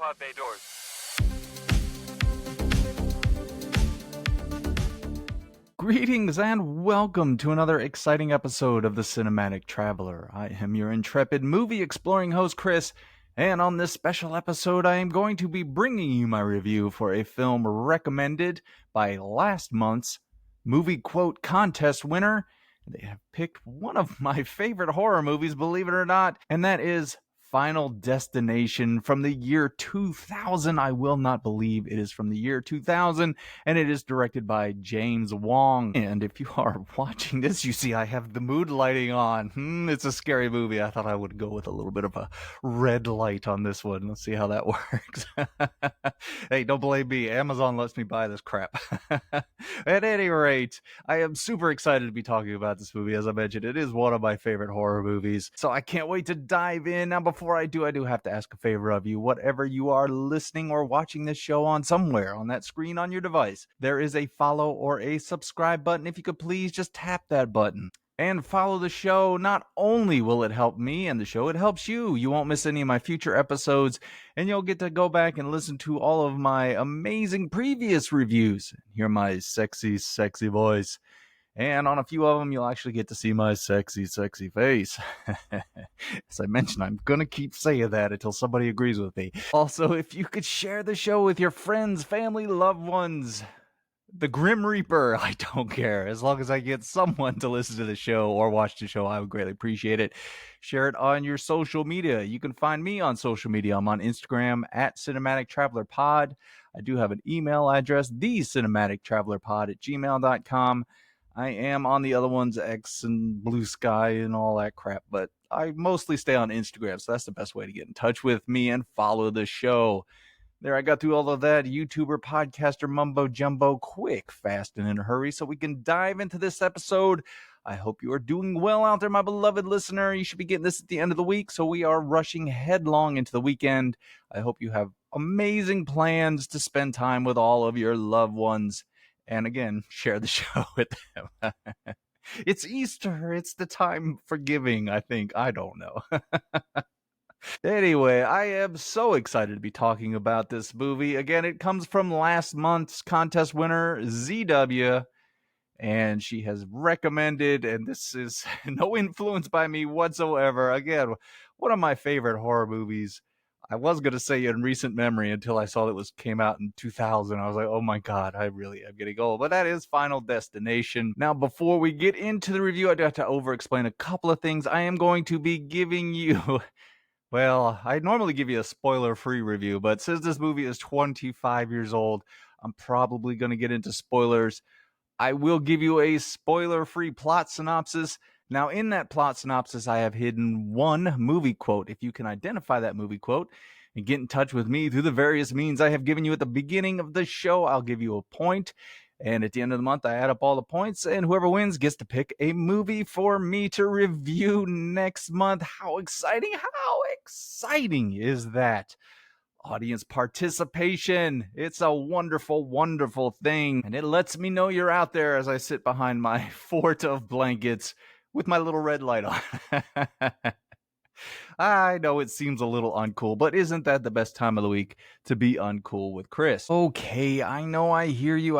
pod bay doors. Greetings and welcome to another exciting episode of the Cinematic Traveler. I am your intrepid movie exploring host Chris, and on this special episode I am going to be bringing you my review for a film recommended by last month's movie quote contest winner. They have picked one of my favorite horror movies, believe it or not, and that is Final Destination from the year 2000. I will not believe it is from the year 2000, and it is directed by James Wong. And if you are watching this, you see I have the mood lighting on. It's a scary movie. I thought I would go with a little bit of a red light on this one. Let's see how that works. Hey, don't blame me. Amazon lets me buy this crap. At any rate, I am super excited to be talking about this movie. As I mentioned, it is one of my favorite horror movies, so I can't wait to dive in. Now, before I do have to ask a favor of you. Whatever you are listening or watching this show on, somewhere on that screen on your device, there is a follow or a subscribe button. If you could please just tap that button and follow the show. Not only will it help me and the show, it helps you. You won't miss any of my future episodes, and you'll get to go back and listen to all of my amazing previous reviews, hear my sexy voice. And on a few of them, you'll actually get to see my sexy face. As I mentioned, I'm going to keep saying that until somebody agrees with me. Also, if you could share the show with your friends, family, loved ones, the Grim Reaper, I don't care. As long as I get someone to listen to the show or watch the show, I would greatly appreciate it. Share it on your social media. You can find me on social media. I'm on Instagram at Cinematic Traveler Pod. I do have an email address, thecinimatictravelerpod@gmail.com. I am on the other ones, X and Blue Sky and all that crap, but I mostly stay on Instagram, so that's the best way to get in touch with me and follow the show. There, I got through all of that YouTuber, podcaster, mumbo jumbo, quick, fast, and in a hurry, so we can dive into this episode. I hope you are doing well out there, my beloved listener. You should be getting this at the end of the week, so we are rushing headlong into the weekend. I hope you have amazing plans to spend time with all of your loved ones. And again, share the show with them. It's Easter. It's the time for giving, I think. I don't know. Anyway, I am so excited to be talking about this movie. Again, it comes from last month's contest winner, ZW. And she has recommended, and this is no influence by me whatsoever. Again, one of my favorite horror movies. I was going to say in recent memory until I saw it came out in 2000. I was like, oh my God, I really am getting old. But that is Final Destination. Now, before we get into the review, I do have to over-explain a couple of things. I am going to be giving you, well, I normally give you a spoiler-free review, but since this movie is 25 years old, I'm probably going to get into spoilers. I will give you a spoiler-free plot synopsis. Now, in that plot synopsis, I have hidden one movie quote. If you can identify that movie quote and get in touch with me through the various means I have given you at the beginning of the show, I'll give you a point. And at the end of the month, I add up all the points, and whoever wins gets to pick a movie for me to review next month. How exciting! How exciting is that? Audience participation. It's a wonderful, wonderful thing. And it lets me know you're out there as I sit behind my fort of blankets with my little red light on. I know it seems a little uncool, but isn't that the best time of the week to be uncool with Chris? Okay, I know, I hear you.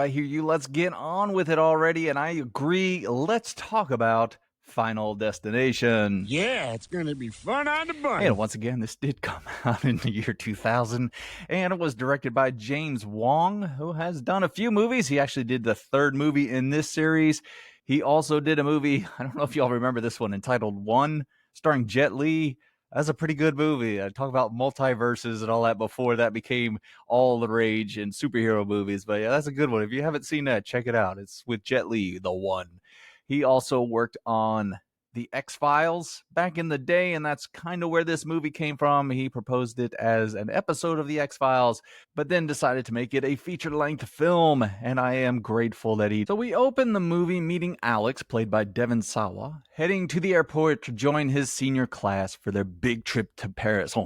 Let's get on with it already, and I agree. Let's talk about Final Destination. Yeah, it's going to be fun on the bus. And once again, this did come out in the year 2000, and it was directed by James Wong, who has done a few movies. He actually did the third movie in this series. He also did a movie, I don't know if y'all remember this one, entitled One, starring Jet Li. That's a pretty good movie. I talk about multiverses and all that before that became all the rage in superhero movies. But yeah, that's a good one. If you haven't seen that, check it out. It's with Jet Li, The One. He also worked on The X-Files back in the day, and that's kind of where this movie came from. He proposed it as an episode of The X-Files, but then decided to make it a feature-length film, and I am grateful that he... So we open the movie meeting Alex, played by Devon Sawa, heading to the airport to join his senior class for their big trip to Paris.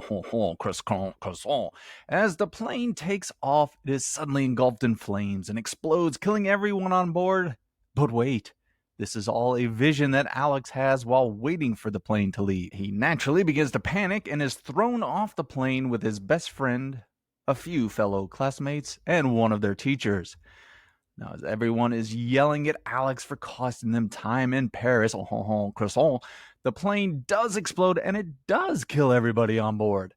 As the plane takes off, it is suddenly engulfed in flames and explodes, killing everyone on board. But wait. This is all a vision that Alex has while waiting for the plane to leave. He naturally begins to panic and is thrown off the plane with his best friend, a few fellow classmates, and one of their teachers. Now, as everyone is yelling at Alex for costing them time in Paris, croissant, the plane does explode and it does kill everybody on board.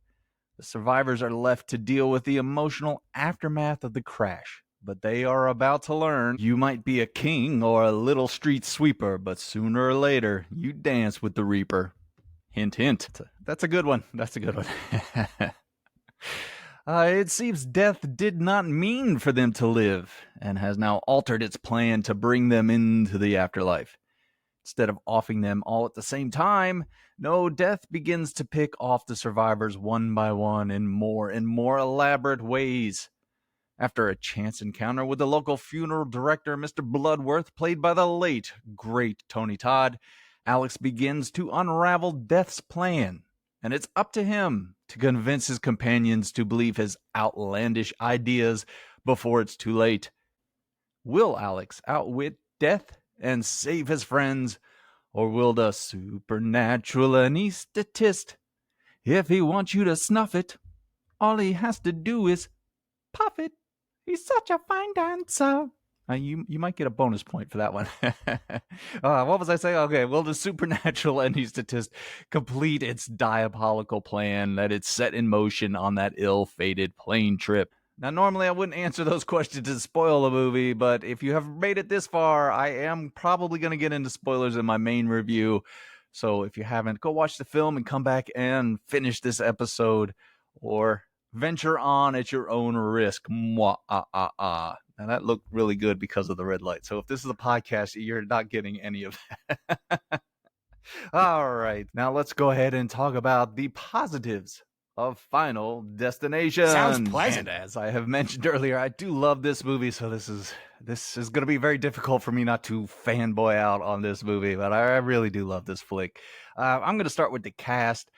The survivors are left to deal with the emotional aftermath of the crash, but they are about to learn you might be a king or a little street sweeper, but sooner or later, you dance with the Reaper. Hint, hint. That's a good one. That's a good one. It seems death did not mean for them to live, and has now altered its plan to bring them into the afterlife. Instead of offing them all at the same time, no, death begins to pick off the survivors one by one in more and more elaborate ways. After a chance encounter with the local funeral director, Mr. Bloodworth, played by the late, great Tony Todd, Alex begins to unravel Death's plan, and it's up to him to convince his companions to believe his outlandish ideas before it's too late. Will Alex outwit Death and save his friends, or will the supernatural anesthetist, if he wants you to snuff it, all he has to do is puff it? He's such a fine dancer. You might get a bonus point for that one. What was I saying? Okay, will the supernatural anesthetist complete its diabolical plan that it's set in motion on that ill-fated plane trip? Now, normally I wouldn't answer those questions to spoil the movie, but if you have made it this far, I am probably going to get into spoilers in my main review. So if you haven't, go watch the film and come back and finish this episode, or venture on at your own risk. Now that looked really good because of the red light. So if this is a podcast, you're not getting any of that. All right, now let's go ahead and talk about the positives of Final Destination. Sounds pleasant. And as I have mentioned earlier, I do love this movie, so this is going to be very difficult for me not to fanboy out on this movie, but I really do love this flick. I'm going to start with the cast.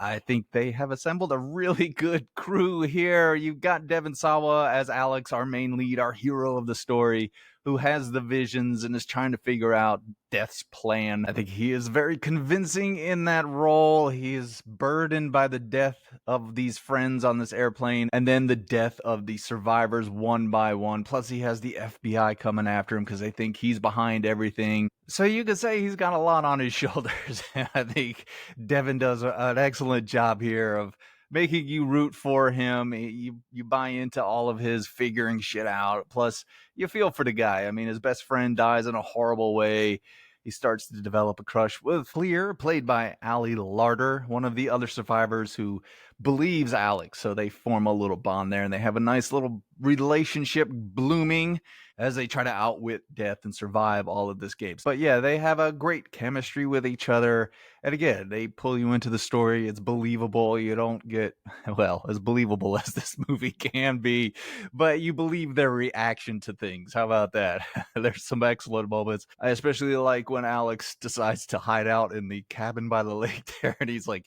I think they have assembled a really good crew here. You've got Devon Sawa as Alex, our main lead, our hero of the story, who has the visions and is trying to figure out Death's plan. I think he is very convincing in that role. He is burdened by the death of these friends on this airplane, and then the death of the survivors one by one. Plus, he has the FBI coming after him because they think he's behind everything. So you could say he's got a lot on his shoulders. I think Devon does an excellent job here of making you root for him. You buy into all of his figuring shit out. Plus, you feel for the guy. I mean, his best friend dies in a horrible way. He starts to develop a crush with Clear, played by Ali Larder, one of the other survivors who believes Alex. So they form a little bond there, and they have a nice little relationship blooming as they try to outwit death and survive all of this game. But yeah, they have a great chemistry with each other. And again, they pull you into the story. It's believable. You don't get, well, as believable as this movie can be, but you believe their reaction to things. How about that? There's some excellent moments. I especially like when Alex decides to hide out in the cabin by the lake there, and he's like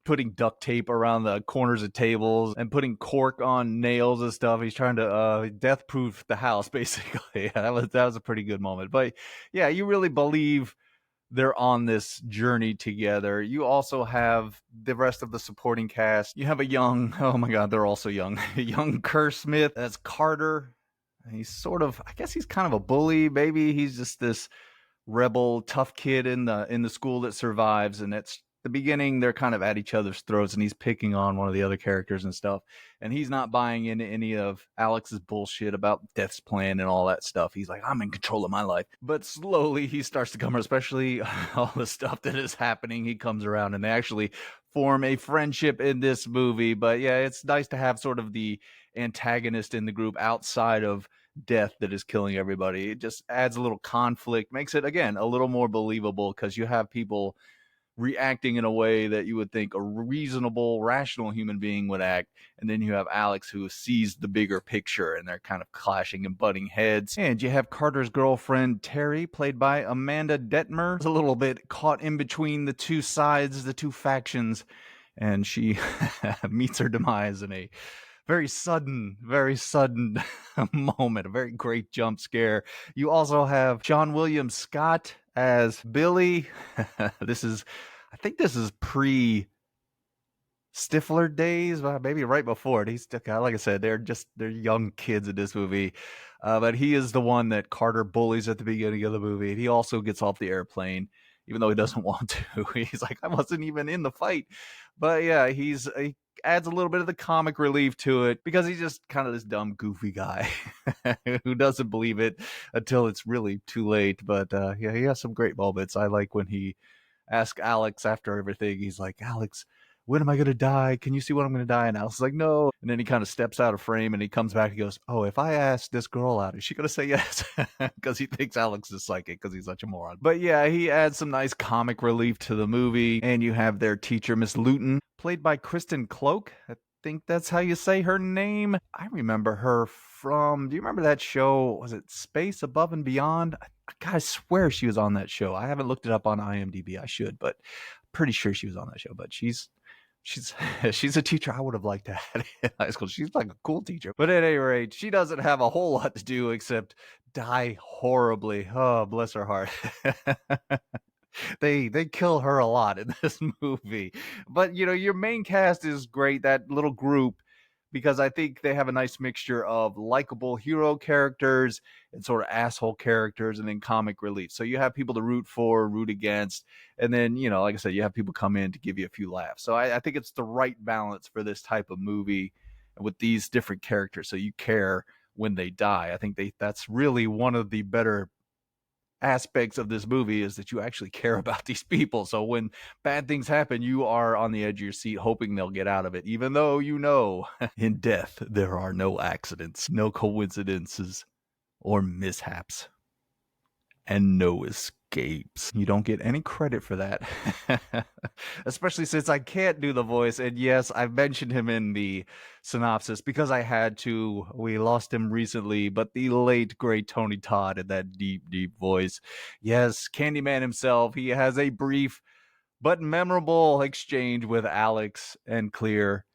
putting duct tape around the corners of tables and putting cork on nails and stuff. He's trying to death proof the house, basically. Yeah, that was a pretty good moment. But yeah, you really believe they're on this journey together. You also have the rest of the supporting cast. You have a young, oh my god, they're also young, a young Kerr Smith as Carter. He's sort of, I guess he's kind of a bully. Maybe he's just this rebel, tough kid in the school that survives, and it's the beginning. They're kind of at each other's throats, and he's picking on one of the other characters and stuff, and he's not buying into any of Alex's bullshit about Death's plan and all that stuff. He's like, I'm in control of my life. But slowly he starts to come, especially all the stuff that is happening, he comes around, and they actually form a friendship in this movie. But yeah, it's nice to have sort of the antagonist in the group outside of Death that is killing everybody. It just adds a little conflict, makes it, again, a little more believable, because you have people reacting in a way that you would think a reasonable, rational human being would act. And then you have Alex, who sees the bigger picture, and they're kind of clashing and butting heads. And you have Carter's girlfriend, Terry, played by Amanda Detmer, is a little bit caught in between the two sides, the two factions, and she meets her demise in a very sudden moment, a very great jump scare. You also have Sean William Scott as Billy. I think this is pre Stifler days, maybe right before it. He's like I said, they're young kids in this movie, but he is the one that Carter bullies at the beginning of the movie. And he also gets off the airplane, even though he doesn't want to. He's like, I wasn't even in the fight, but yeah, he adds a little bit of the comic relief to it because he's just kind of this dumb, goofy guy who doesn't believe it until it's really too late. But yeah, he has some great moments. I like when he ask Alex after everything. He's like, Alex, when am I going to die? Can you see when I'm going to die? And Alex is like, no. And then he kind of steps out of frame and he comes back and goes, oh, if I ask this girl out, is she going to say yes? Because he thinks Alex is psychic because he's such a moron. But yeah, he adds some nice comic relief to the movie. And you have their teacher, Miss Luton, played by Kristen Cloak. I think that's how you say her name. I remember her from, do you remember that show? Was it Space Above and Beyond? God, I swear she was on that show. I haven't looked it up on IMDb. I should, but pretty sure she was on that show. But she's she's a teacher I would have liked to have in high school. She's like a cool teacher. But at any rate, she doesn't have a whole lot to do except die horribly. Oh, bless her heart. They kill her a lot in this movie. But you know, your main cast is great, that little group, because I think they have a nice mixture of likable hero characters and sort of asshole characters and then comic relief. So you have people to root for, root against, and then, you know, like I said, you have people come in to give you a few laughs. So I think it's the right balance for this type of movie with these different characters. So you care when they die. I think that's really one of the better aspects of this movie, is that you actually care about these people. So when bad things happen, you are on the edge of your seat hoping they'll get out of it, even though you know in death there are no accidents, no coincidences or mishaps, and no escapes. You don't get any credit for that. Especially since I can't do the voice. And yes, I've mentioned him in the synopsis because I had to. We lost him recently, but the late, great Tony Todd in that deep, deep voice. Yes, Candyman himself. He has a brief but memorable exchange with Alex and Clear,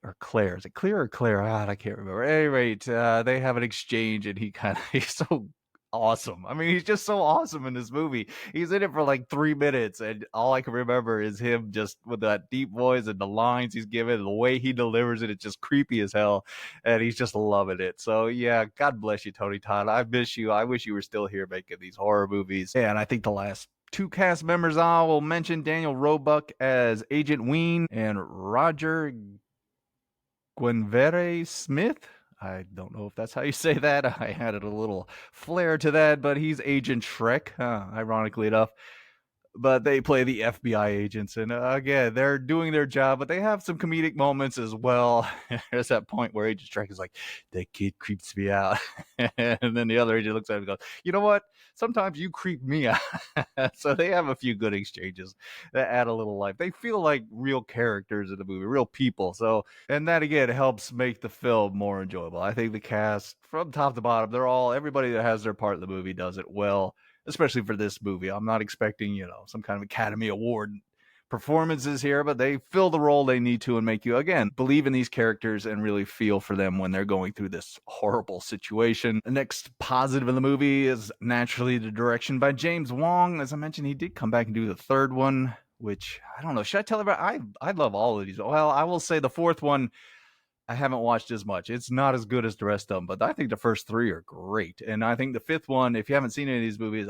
or Claire. Is it Clear or Claire? I can't remember. At any rate, they have an exchange, and he's so awesome. I mean, he's just so awesome in this movie. He's in it for like 3 minutes, and all I can remember is him just with that deep voice and the lines he's given, the way he delivers it. It's just creepy as hell, and he's just loving it. So yeah, God bless you, Tony Todd. I miss you. I wish you were still here making these horror movies. Yeah, and I think the last two cast members I will mention: Daniel Roebuck as Agent Ween and Roger Gwenvere Smith. I don't know if that's how you say that. I added a little flair to that, but he's Agent Shrek, ironically enough. But they play the FBI agents, and again, they're doing their job, but they have some comedic moments as well. There's that point where Agent Shrek is like, "That kid creeps me out," and then the other agent looks at him and goes, "You know what? Sometimes you creep me out." So they have a few good exchanges that add a little life. They feel like real characters in the movie, real people. So, and that again helps make the film more enjoyable. I think the cast, from top to bottom, everybody that has their part in the movie does it well, especially for this movie. I'm not expecting, some kind of Academy Award performances here, but they fill the role they need to and make you, again, believe in these characters and really feel for them when they're going through this horrible situation. The next positive in the movie is naturally the direction by James Wong. As I mentioned, he did come back and do the third one, which I don't know. Should I tell everybody? I love all of these. Well, I will say the fourth one I haven't watched as much. It's not as good as the rest of them, but I think the first three are great. And I think the fifth one, if you haven't seen any of these movies,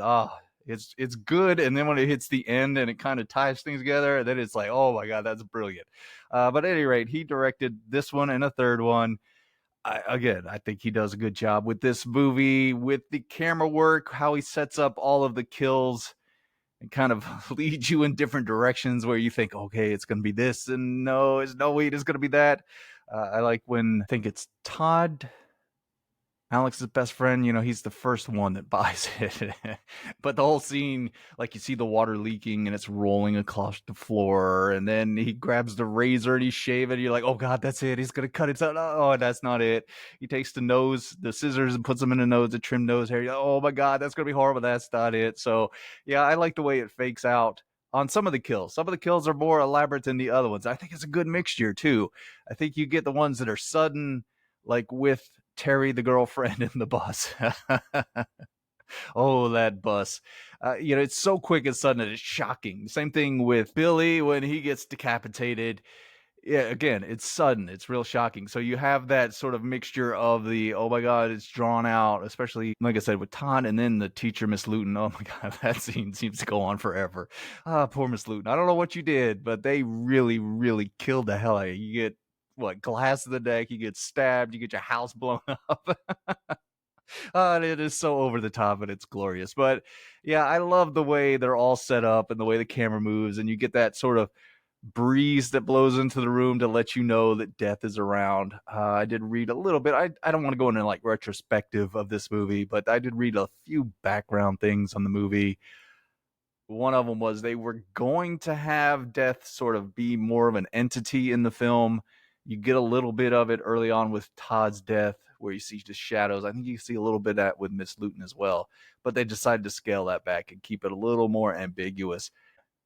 it's good. And then when it hits the end and it kind of ties things together, then it's like, oh my God, that's brilliant. But at any rate, he directed this one and a third one. I think he does a good job with this movie, with the camera work, how he sets up all of the kills and kind of leads you in different directions where you think, okay, it's going to be this, and no, it's no way it's going to be that. I like when I think it's Todd, Alex's best friend, he's the first one that buys it. But the whole scene, like you see the water leaking and it's rolling across the floor, and then he grabs the razor and he's shaving. You're like, oh God, that's it. He's going to cut it out. Oh, that's not it. He takes the scissors and puts them in the nose, the trim nose hair. Like, oh my God, that's going to be horrible. That's not it. So yeah, I like the way it fakes out on some of the kills. Some of the kills are more elaborate than the other ones. I think it's a good mixture too. I think you get the ones that are sudden, like with Terry, the girlfriend in the bus. Oh, that bus. It's so quick and sudden that it's shocking. Same thing with Billy when he gets decapitated. Yeah, again, it's sudden. It's real shocking. So you have that sort of mixture of the, oh my God, it's drawn out, especially, like I said, with Todd and then the teacher, Miss Luton. Oh my God, that scene seems to go on forever. Ah, poor Miss Luton. I don't know what you did, but they really, really killed the hell out of you. You get, what, glass in the neck, you get stabbed, you get your house blown up. It is so over the top and it's glorious. But yeah, I love the way they're all set up and the way the camera moves, and you get that sort of breeze that blows into the room to let you know that death is around. I did read a little bit. I don't want to go into like retrospective of this movie, but I did read a few background things on the movie. One of them was they were going to have death sort of be more of an entity in the film. You get a little bit of it early on with Todd's death, where you see just shadows. I think you see a little bit of that with Miss Luton as well, but they decided to scale that back and keep it a little more ambiguous,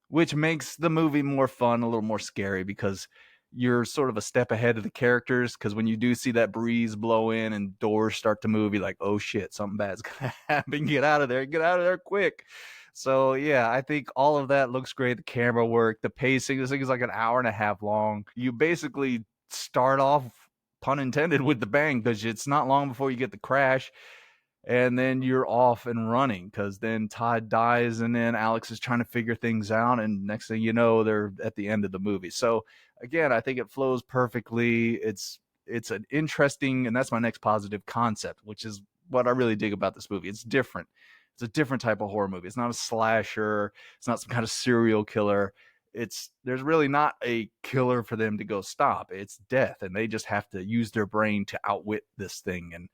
which makes the movie more fun, a little more scary, because you're sort of a step ahead of the characters. Because when you do see that breeze blow in and doors start to move, you're like, oh shit, something bad's gonna happen. Get out of there quick. So yeah, I think all of that looks great. The camera work, the pacing. This thing is like an hour and a half long. You basically start off, pun intended, with the bang, because it's not long before you get the crash, and then you're off and running, because then Todd dies and then Alex is trying to figure things out, and next thing you know, they're at the end of the movie. So again, I think it flows perfectly. It's an interesting, and that's my next positive concept, which is what I really dig about this movie. It's different. It's a different type of horror movie. It's not a slasher. It's not some kind of serial killer. There's really not a killer for them to go stop. It's death, and they just have to use their brain to outwit this thing and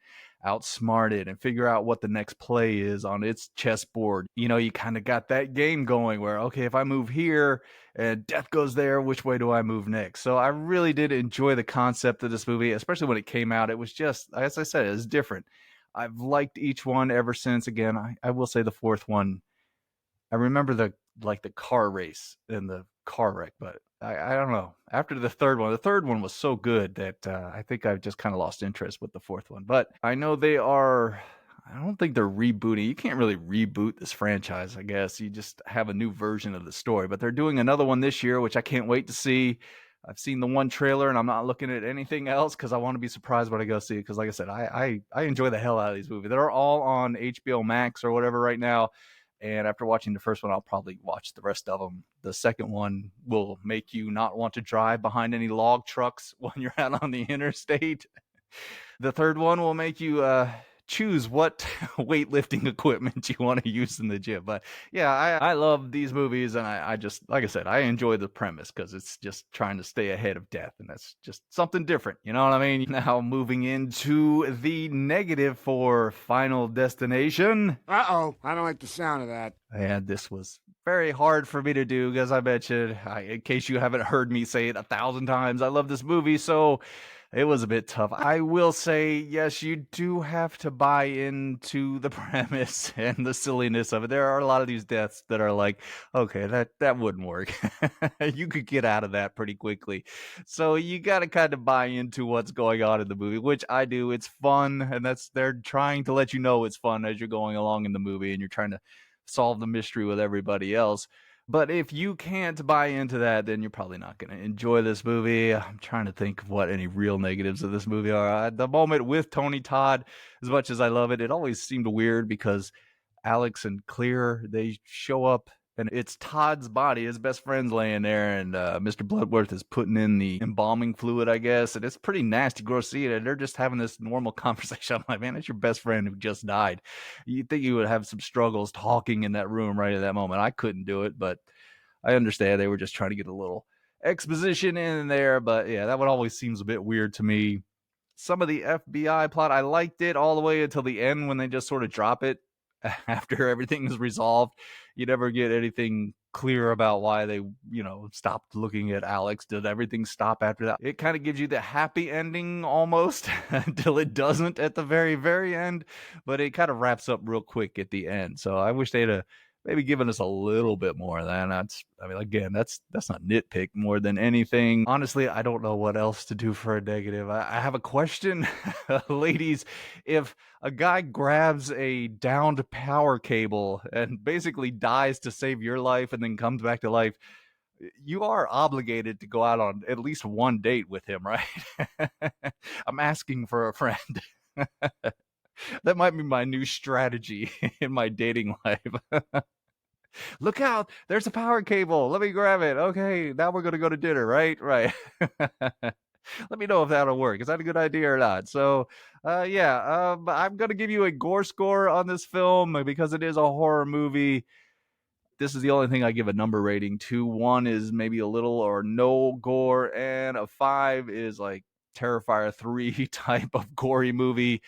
outsmart it and figure out what the next play is on its chessboard. You kind of got that game going where, okay, if I move here and death goes there, which way do I move next? So I really did enjoy the concept of this movie, especially when it came out. It was just, as I said, it was different. I've liked each one ever since. Again, I will say the fourth one, I remember the car race and the car wreck, but I don't know. After the third one was so good that I think I've just kind of lost interest with the fourth one. But I know I don't think they're rebooting. You can't really reboot this franchise, I guess. You just have a new version of the story. But they're doing another one this year, which I can't wait to see. I've seen the one trailer and I'm not looking at anything else because I want to be surprised when I go see it. Because like I said, I enjoy the hell out of these movies. They're all on HBO Max or whatever right now. And after watching the first one, I'll probably watch the rest of them. The second one will make you not want to drive behind any log trucks when you're out on the interstate. The third one will make you choose what weightlifting equipment you want to use in the gym. But yeah, I love these movies, and I just, like I said, I enjoy the premise because it's just trying to stay ahead of death, and that's just something different. You know what I mean? Now moving into the negative for Final Destination. Uh-oh, I don't like the sound of that. And this was very hard for me to do, because I mentioned, in case you haven't heard me say it 1,000 times, I love this movie, so it was a bit tough. I will say, yes, you do have to buy into the premise and the silliness of it. There are a lot of these deaths that are like, okay, that wouldn't work. You could get out of that pretty quickly. So you got to kind of buy into what's going on in the movie, which I do. It's fun, and they're trying to let you know it's fun as you're going along in the movie, and you're trying to solve the mystery with everybody else. But if you can't buy into that, then you're probably not going to enjoy this movie. I'm trying to think of what any real negatives of this movie are. At the moment, with Tony Todd, as much as I love it, it always seemed weird because Alex and Clear, they show up and it's Todd's body. His best friend's laying there, and Mr. Bloodworth is putting in the embalming fluid, I guess. And it's pretty nasty, gross seeing it. They're just having this normal conversation. I'm like, man, it's your best friend who just died. You'd think you would have some struggles talking in that room right at that moment. I couldn't do it, but I understand they were just trying to get a little exposition in there. But yeah, that one always seems a bit weird to me. Some of the FBI plot, I liked it all the way until the end when they just sort of drop it after everything is resolved. You never get anything clear about why they, stopped looking at Alex. Did everything stop after that? It kind of gives you the happy ending almost until it doesn't at the very, very end, but it kind of wraps up real quick at the end. So I wish they'd maybe giving us a little bit more of that. Again, that's not nitpick more than anything. Honestly, I don't know what else to do for a negative. I have a question, ladies. If a guy grabs a downed power cable and basically dies to save your life and then comes back to life, you are obligated to go out on at least one date with him, right? I'm asking for a friend. That might be my new strategy in my dating life. Look out, there's a power cable. Let me grab it. Okay, now we're going to go to dinner, right? Right. Let me know if that'll work. Is that a good idea or not? So, I'm going to give you a gore score on this film because it is a horror movie. This is the only thing I give a number rating to. 1 is maybe a little or no gore, and a 5 is like Terrifier 3 type of gory movie.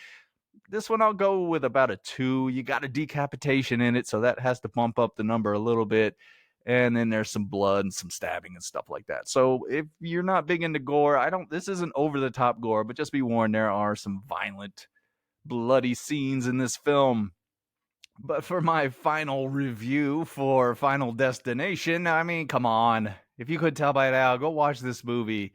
This one I'll go with about a 2. You got a decapitation in it, so that has to bump up the number a little bit. And then there's some blood and some stabbing and stuff like that. So if you're not big into gore, this isn't over the top gore, but just be warned, there are some violent, bloody scenes in this film. But for my final review for Final Destination, I mean, come on. If you could tell by now, go watch this movie.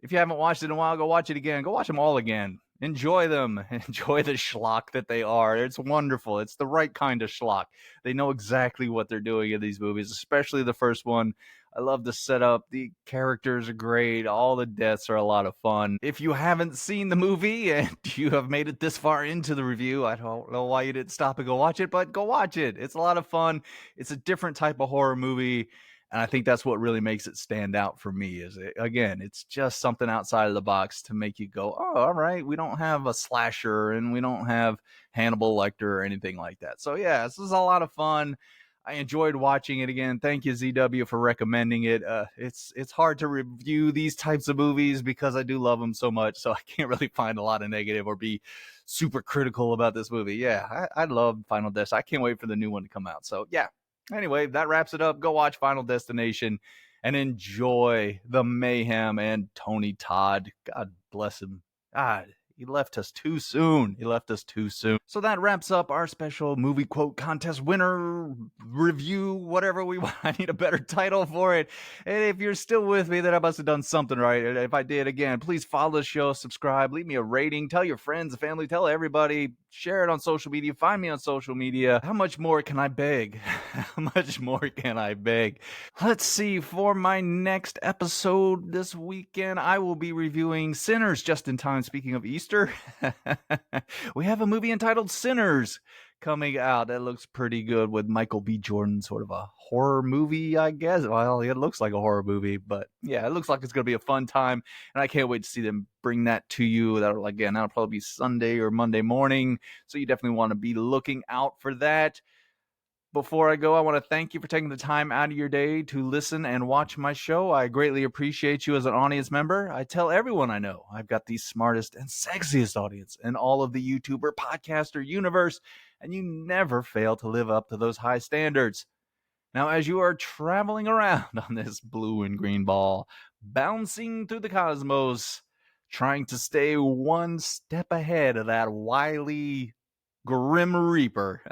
If you haven't watched it in a while, go watch it again. Go watch them all again. Enjoy them. Enjoy the schlock that they are. It's wonderful. It's the right kind of schlock. They know exactly what they're doing in these movies, especially the first one. I love the setup. The characters are great. All the deaths are a lot of fun. If you haven't seen the movie and you have made it this far into the review, I don't know why you didn't stop and go watch it, but go watch it. It's a lot of fun. It's a different type of horror movie. And I think that's what really makes it stand out for me again, it's just something outside of the box to make you go, oh, all right, we don't have a slasher and we don't have Hannibal Lecter or anything like that. So yeah, this is a lot of fun. I enjoyed watching it again. Thank you, ZW, for recommending it. It's hard to review these types of movies because I do love them so much, so I can't really find a lot of negative or be super critical about this movie. Yeah, I love Final Destination. I can't wait for the new one to come out. So yeah, anyway, that wraps it up. Go watch Final Destination and enjoy the mayhem and Tony Todd. God bless him. God, he left us too soon. So that wraps up our special movie quote contest winner review, whatever we want. I need a better title for it. And if you're still with me, then I must have done something right. And if I did, again, please follow the show, subscribe, leave me a rating, tell your friends, family, tell everybody, share it on social media, find me on social media. How much more can I beg? How much more can I beg? Let's see, for my next episode this weekend, I will be reviewing Sinners just in time. Speaking of Easter, we have a movie entitled Sinners coming out. That looks pretty good with Michael B. Jordan, sort of a horror movie, I guess. Well, it looks like a horror movie, but yeah, it looks like it's going to be a fun time, and I can't wait to see them bring that to you. That'll probably be Sunday or Monday morning, so you definitely want to be looking out for that. Before I go, I want to thank you for taking the time out of your day to listen and watch my show. I greatly appreciate you as an audience member. I tell everyone I know I've got the smartest and sexiest audience in all of the YouTuber podcaster universe, and you never fail to live up to those high standards. Now, as you are traveling around on this blue and green ball, bouncing through the cosmos, trying to stay one step ahead of that wily Grim Reaper,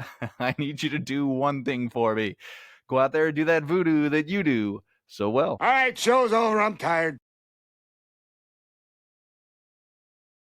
I need you to do one thing for me. Go out there and do that voodoo that you do so well. All right, show's over. I'm tired.